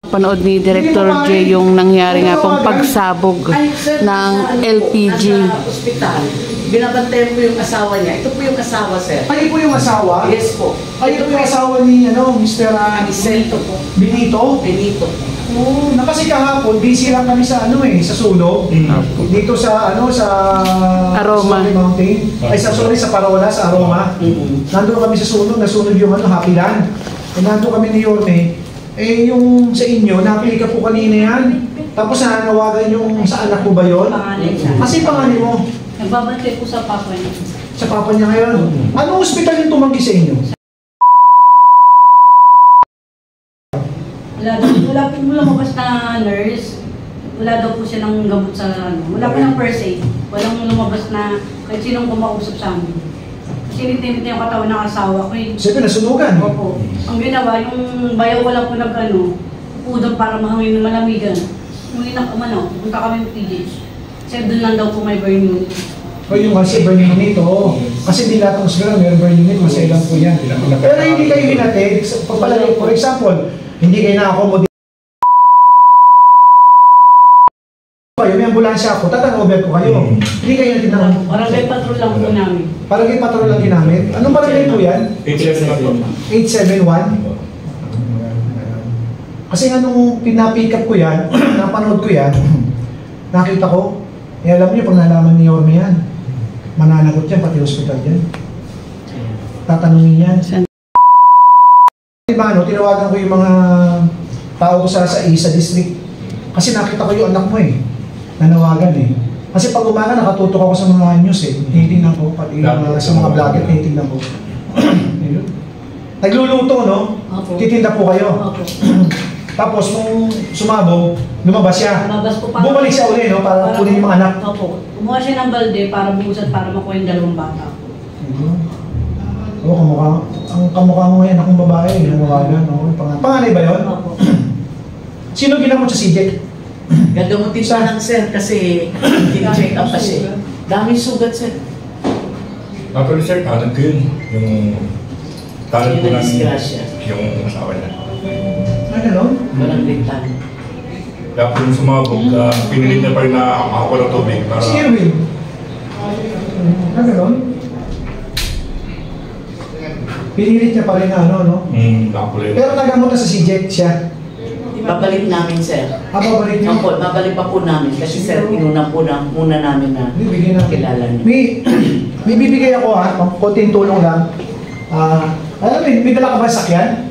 Panood ni Director J yung nangyari nga pong pagsabog ng LPG. Binabantayan po yung asawa niya. Ito po yung asawa, sir. Ay, po yung asawa? Yes po. Ay, ito po yung asawa ni, Mr. Aniselto po. Benito? Benito. Oo, kasi kahapon, busy lang kami sa sa sulog. Dito sa sa Aroma. Mountain. Ay, sa Parola, sa Aroma. Nandun kami sa sulog, nasunod yung Happy Land. Nandun kami ni Yorme. Yung sa inyo, na-aplika po kanina yan. Tapos nanawagan yung sa anak ko ba yun? Kasi pangalan mo? Nagbabantay po sa papa niya. Sa papa niya ngayon? Anong ospital yung tumanggi sa inyo? Wala po lumabas na nurse. Wala daw po siya ng gamot sa Wala po ng first aid. Walang lumabas na kahit sinong kumausap sa amin. Sinitimit niya yung katawan ng asawa ko eh. Siyempre, nasunugan. Opo. Ang ginawa, yung bayaw ko lang po upudang para mahangin ng malamigan. Muli na punta kami ng PGH. Kasi doon lang daw po may burn unit. O yung kasi burn unit, kasi di lahat ng hospital meron burn unit, masailan po yan. Pero hindi kayo hinatid, pagpalagay, for example, hindi kayo na-accommodate. May ambulansya ako, tatang-over ko kayo. Hindi kayo natin na... Barangay patrol lang po namin. Barangay patrol lang ginamit? Anong barangay po yan? 871. 871? Kasi nga nung pinapick up ko yan, napanood ko yan, nakita ko, alam niyo, pag nalaman ni Yorme yan, mananagot yan, pati hospital yan. Tatanungin yan. Diba, tinawagan ko yung mga tao sa Isa District. Kasi nakita ko yung anak mo nanawagan Kasi pag umaga, nakatutok ako sa mga news tinitingnan ko, pati sa mga vlogger, tinitingnan ko. Nagluluto, titinda po kayo. Tapos, nung sumabog, lumabas siya. Bumalik siya uli, para kunin yung mga anak. Opo. Kumuha siya ng balde para buusan para makuha yung dalawang bata. Oo, kamukha mo ngayon, akong babae, nanawagan. Panganay ba yun? Opo. Sino ginamot sa CJ? Gagamutin pa lang, sir, kasi tin-check up pa siya. Daming sugat, sir. Pero sir, tanong ko yun. Yung tanong ko ng yung asawa niya. Ano? Walang bintana. Dapat yung sumabog, pinilit niya pa rin na ako ng tubig para... Si Erwin? Ano? Pinilit niya pa rin Nakulit. Pero nagamot na sa CJ siya? Babalik namin, sir. Babalik niyo? Opo, babalik pa po namin. Kasi sir, inuna po muna namin na kilala niyo. May bibigay ako konting tulong lang. Alam mo, may dala ka ba sakyan?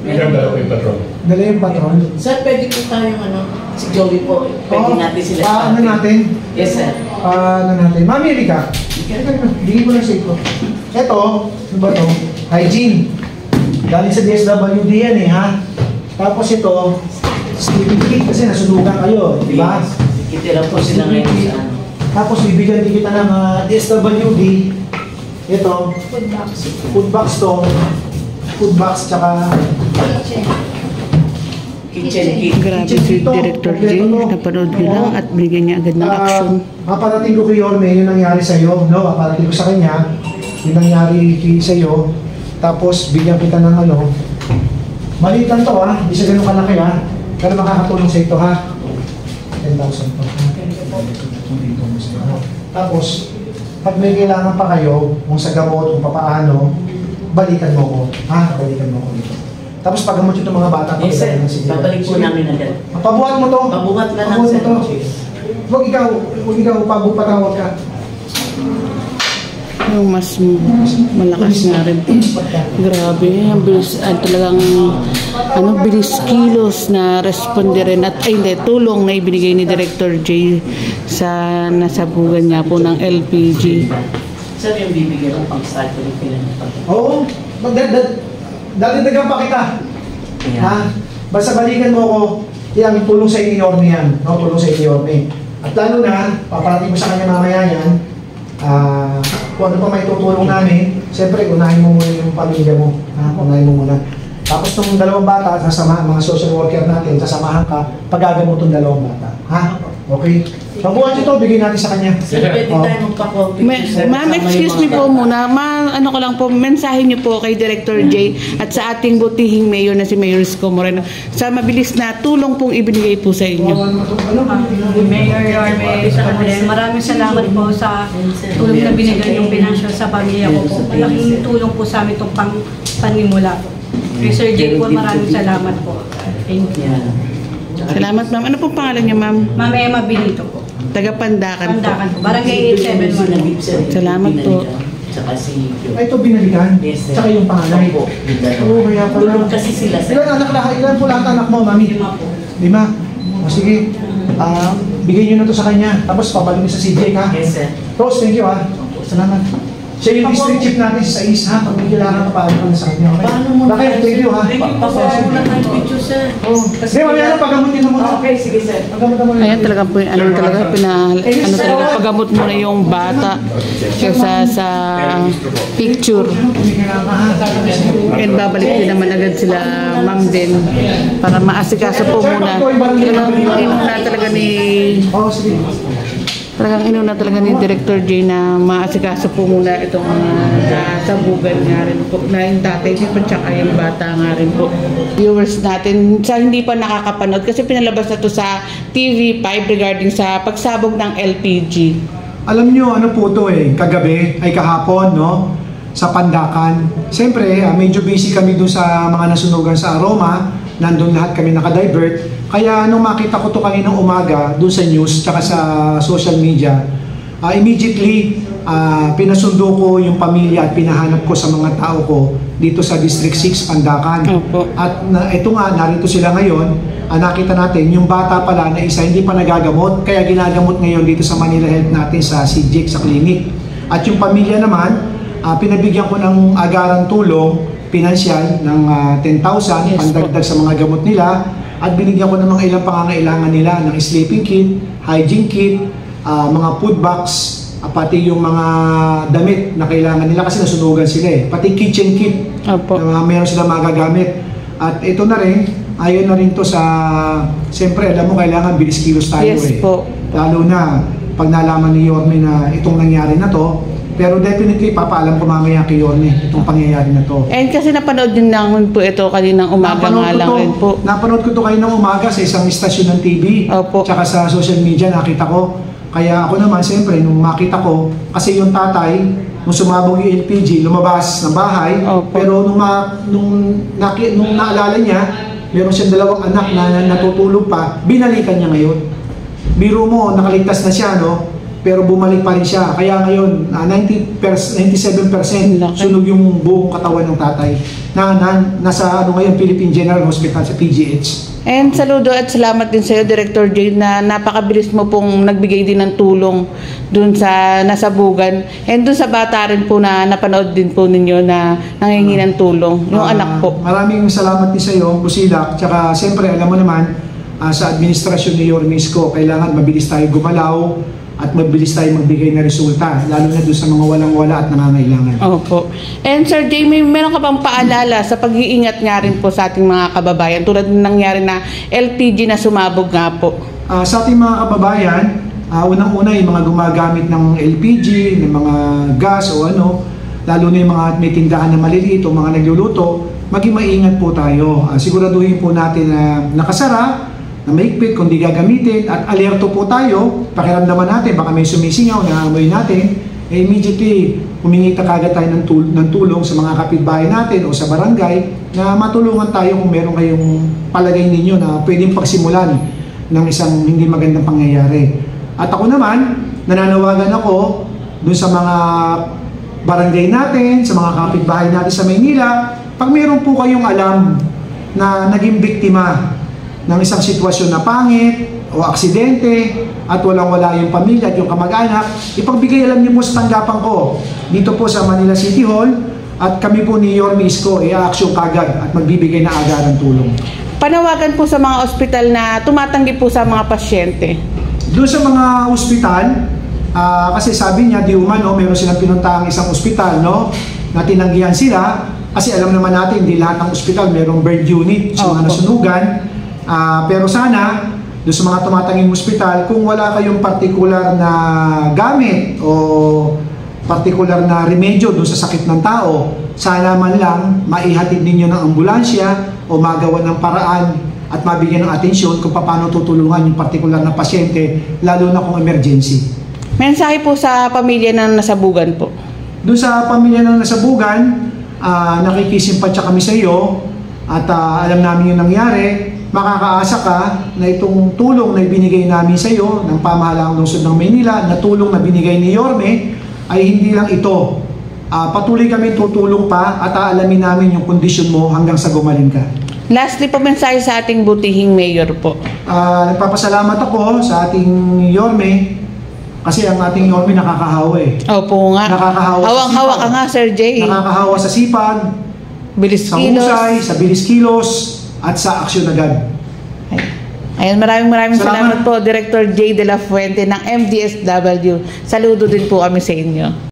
Meron dala ko yung patron. Dala yung patron? Sir, pwede po tayong si Joey po. Pwede natin sila. Ano natin? Yes, sir. Ano natin? Mami, Erika. Bigay ko lang sa ito. Ito, ano ba ito? Hygiene. Galing sa DSWD yan Tapos ito, sleeping kit kasi nasunugan kayo, di ba? Kitira po sila ngayon sa Tapos bibigyan din kita ng DSWD. Ito, food box to. Food box tsaka kitchen kit. Grabe si Director J, napanood nyo lang at bigyan niya agad ng action. Paparating ko kay Yorme yung nangyari sa'yo, paparating ko sa kanya yung nangyari sa'yo. Tapos bigyan kita ng maliit lang to hindi siya ganun kalaki pero makakatulong sa ito 10,000 to. Tapos, pag may kailangan pa kayo, kung sa gamot, kung papaano, balikan mo ko. Balikan mo ko dito. Tapos paggamot yung mga bata, yes, sir. Babalik po namin agad. Pabuhat mo to. Pabuhat na lang, sir. Huwag ikaw, patawag ka. Yung mas malakas nga rin. Grabe, ang bilis, talagang bilis kilos na responde rin at tulong na ibinigay ni Director J sa nasabugan niya po ng LPG. Sir, yung bibigyan ng pang-start ko rin pinanipag. Oo, dalidagan pa kita. Basta balikan mo ko, yung tulong sa inyo Yorme yan. Tulong sa inyo Yorme. At lalo na, paparating mo sa kanya mamaya yan, kung ano pa may tutulong namin, siyempre unahin mo muna yung pamilya mo. Unahin mo muna. Tapos itong dalawang bata, mga social worker natin, sasamahan ka, pag-gagamot itong dalawang bata. Okay? Pagbuhat ito, bigay natin sa kanya. Sir, pwede tayo magpa-coffee. Ma'am, excuse me po muna. Ano ko lang po, mensahe niyo po kay Director J at sa ating butihing mayor na si Mayor Isko Moreno sa mabilis na tulong pong ibinigay po sa inyo. Mayor Yorme, maraming salamat po sa tulong na binigay yung financial sa pamilya ko po. Malaking tulong po sa amin itong panimula po. Kay Sir J po, maraming salamat po. Thank you. Salamat ma'am. Ano pong pangalan niyo ma'am? Ma'am Emma Benito po. Taga Pandakan po. Pandakan po. Barangay 871. Salamat po. Tsaka si Ay, ito binalikan? Yes, sir. Tsaka yung panganay? Opo, yung dalawa. Oo, kaya pala. Tulong kasi sila, sir. Ilan anak lahat? Ilan po lahat anak mo, mami? 5 po. 5? O sige. Bigay nyo na to sa kanya. Tapos pabalik nyo sa CJ, ha? Yes, sir. Rose, thank you, ha? Salamat. Siya yung district chief natin sa East, ha? Pag may kailangan ka pa, ano sa kanya, okay? Paano mo? Bakit? Thank you, ha? Papasahin mo na tayo picture, sir. Oh. Hindi, mamaya na, pagamutin na muna. Okay, sige, sir. Pagamutin mo na. Ayan talaga po, paggamot mo na yung bata kaysa sa picture. And babalik din naman agad sila ma'am din para maasikaso po muna. Talagang inuna talaga ni Director J na maasikaso po muna itong sabugan nga rin po na yung tatay din po tsaka yung bata nga rin po. Viewers natin sa hindi pa nakakapanood kasi pinalabas na to sa TV5 regarding sa pagsabog ng LPG. Alam nyo, ano po to kagabi, ay kahapon, no? Sa Pandakan. Siyempre, medyo busy kami doon sa mga nasunugan sa Aroma. Nandun lahat kami nakadivert. Kaya nung makita ko to kaninang umaga doon sa news tsaka sa social media, immediately pinasundo ko yung pamilya at pinahanap ko sa mga tao ko dito sa District 6 Pandakan. Opo. At ito nga, narito sila ngayon. Nakita natin yung bata pala na isa hindi pa nagagamot, kaya ginagamot ngayon dito sa Manila Health natin sa CJIC sa clinic. At yung pamilya naman, pinabigyan ko ng agarang tulong pinansyal ng 10,000 pandagdag sa mga gamot nila at binigyan ko ng mga ilang pangangailangan nila ng sleeping kit, hygiene kit, mga food box, pati yung mga damit na kailangan nila kasi nasunugan sila pati kitchen kit na meron sila magagamit. At ito na rin, ayon na rin to sa, siyempre alam mo kailangan bilis kilos tayo po. Lalo na pag nalaman ni Yorme na itong nangyari na to. Pero definitely, papaalam ko mamaya kay Yorme itong pangyayari na to. And kasi napanood din naman po ito kaninang umaga nga lang rin po. Napanood ko to kaninang umaga sa isang istasyon ng TV. Opo. Tsaka sa social media nakita ko. Kaya ako naman, siyempre, nung makita ko, kasi yung tatay, nung sumabog yung LPG, lumabas ng bahay. Opo. Pero nung naalala niya, meron siyang 2 anak na natutulog pa, binalikan niya ngayon. Biro mo, nakaligtas na siya, no? Pero bumalik pa rin siya. Kaya ngayon, 97% sunog yung buong katawan ng tatay na nasa ngayon, Philippine General Hospital sa PGH. And saludo at salamat din sa iyo, Director J, na napakabilis mo pong nagbigay din ng tulong dun sa nasabugan. And dun sa bata rin po na napanood din po ninyo na nangingi ng tulong, yung anak po. Maraming salamat din sa iyo, Busilak. Tsaka siyempre, alam mo naman, sa administrasyon ni Yorme Isko, kailangan mabilis tayo gumalaw, at mabilis tayo magbigay na resulta, lalo na doon sa mga walang-wala at nangangailangan. Opo. And Sir Jay, meron ka bang paalala sa pag-iingat nga rin po sa ating mga kababayan tulad ng nangyari na LPG na sumabog nga po? Sa ating mga kababayan, unang-una yung mga gumagamit ng LPG, ng mga gas o ano, lalo na yung mga may tindahan na maliliit o mga nagluluto, maging maingat po tayo. Siguraduhin po natin na nakasara, na mahigpit kung di gagamitin at alerto po tayo, pakiramdaman natin, baka may sumisingaw na amoy natin, immediately humingi kagad tayo ng tulong sa mga kapitbahay natin o sa barangay na matulungan tayo kung meron kayong palagay ninyo na pwedeng pagsimulan ng isang hindi magandang pangyayari. At ako naman, nananawagan ako dun sa mga barangay natin, sa mga kapitbahay natin sa Maynila, pag meron po kayong alam na naging biktima ng isang sitwasyon na pangit o aksidente at walang-wala yung pamilya at yung kamag-anak, ipagbigay alam niyo po sa tanggapan ko dito po sa Manila City Hall at kami po ni Yorme Isko i-action kagad at magbibigay na agarang tulong. Panawagan po sa mga ospital na tumatanggi po sa mga pasyente. Doon sa mga ospital, kasi sabi niya, di umano, meron silang pinuntahang isang ospital, no? Na tinanggihan sila kasi alam naman natin, hindi lahat ng ospital merong bird unit sa mga nasunugan. Pero sana, doon sa mga tumatanging ospital, kung wala kayong partikular na gamit o partikular na remedyo doon sa sakit ng tao, sana man lang maihatid ninyo ng ambulansya o magawa ng paraan at mabigyan ng atensyon kung paano tutulungan yung partikular na pasyente, lalo na kung emergency. Mensahe po sa pamilya ng nasabugan po. Doon sa pamilya ng nasabugan, nakikisimpatya kami sa iyo at alam namin yung nangyari. Makakaasa ka na itong tulong na ibinigay namin sa iyo ng pamahalaang lungsod ng Maynila, na tulong na binigay ni Yorme, ay hindi lang ito. Patuloy kami tutulong pa at aalamin namin yung kondisyon mo hanggang sa gumaling ka. Lastly po, mensahe sa ating butihing mayor po. Nagpapasalamat ako sa ating Yorme kasi ang ating Yorme nakakahawa eh. Opo nga. Nakakahawa sa Hawang-hawa sipag. ka nga, Sir Jay. Nakakahawa sa sipag, Bilis sa kilos. husay, sa bilis kilos, at sa aksyon agad. Ayan, maraming Salamat. salamat po, Director J. De La Fuente ng MDSW. Saludo din po kami sa inyo.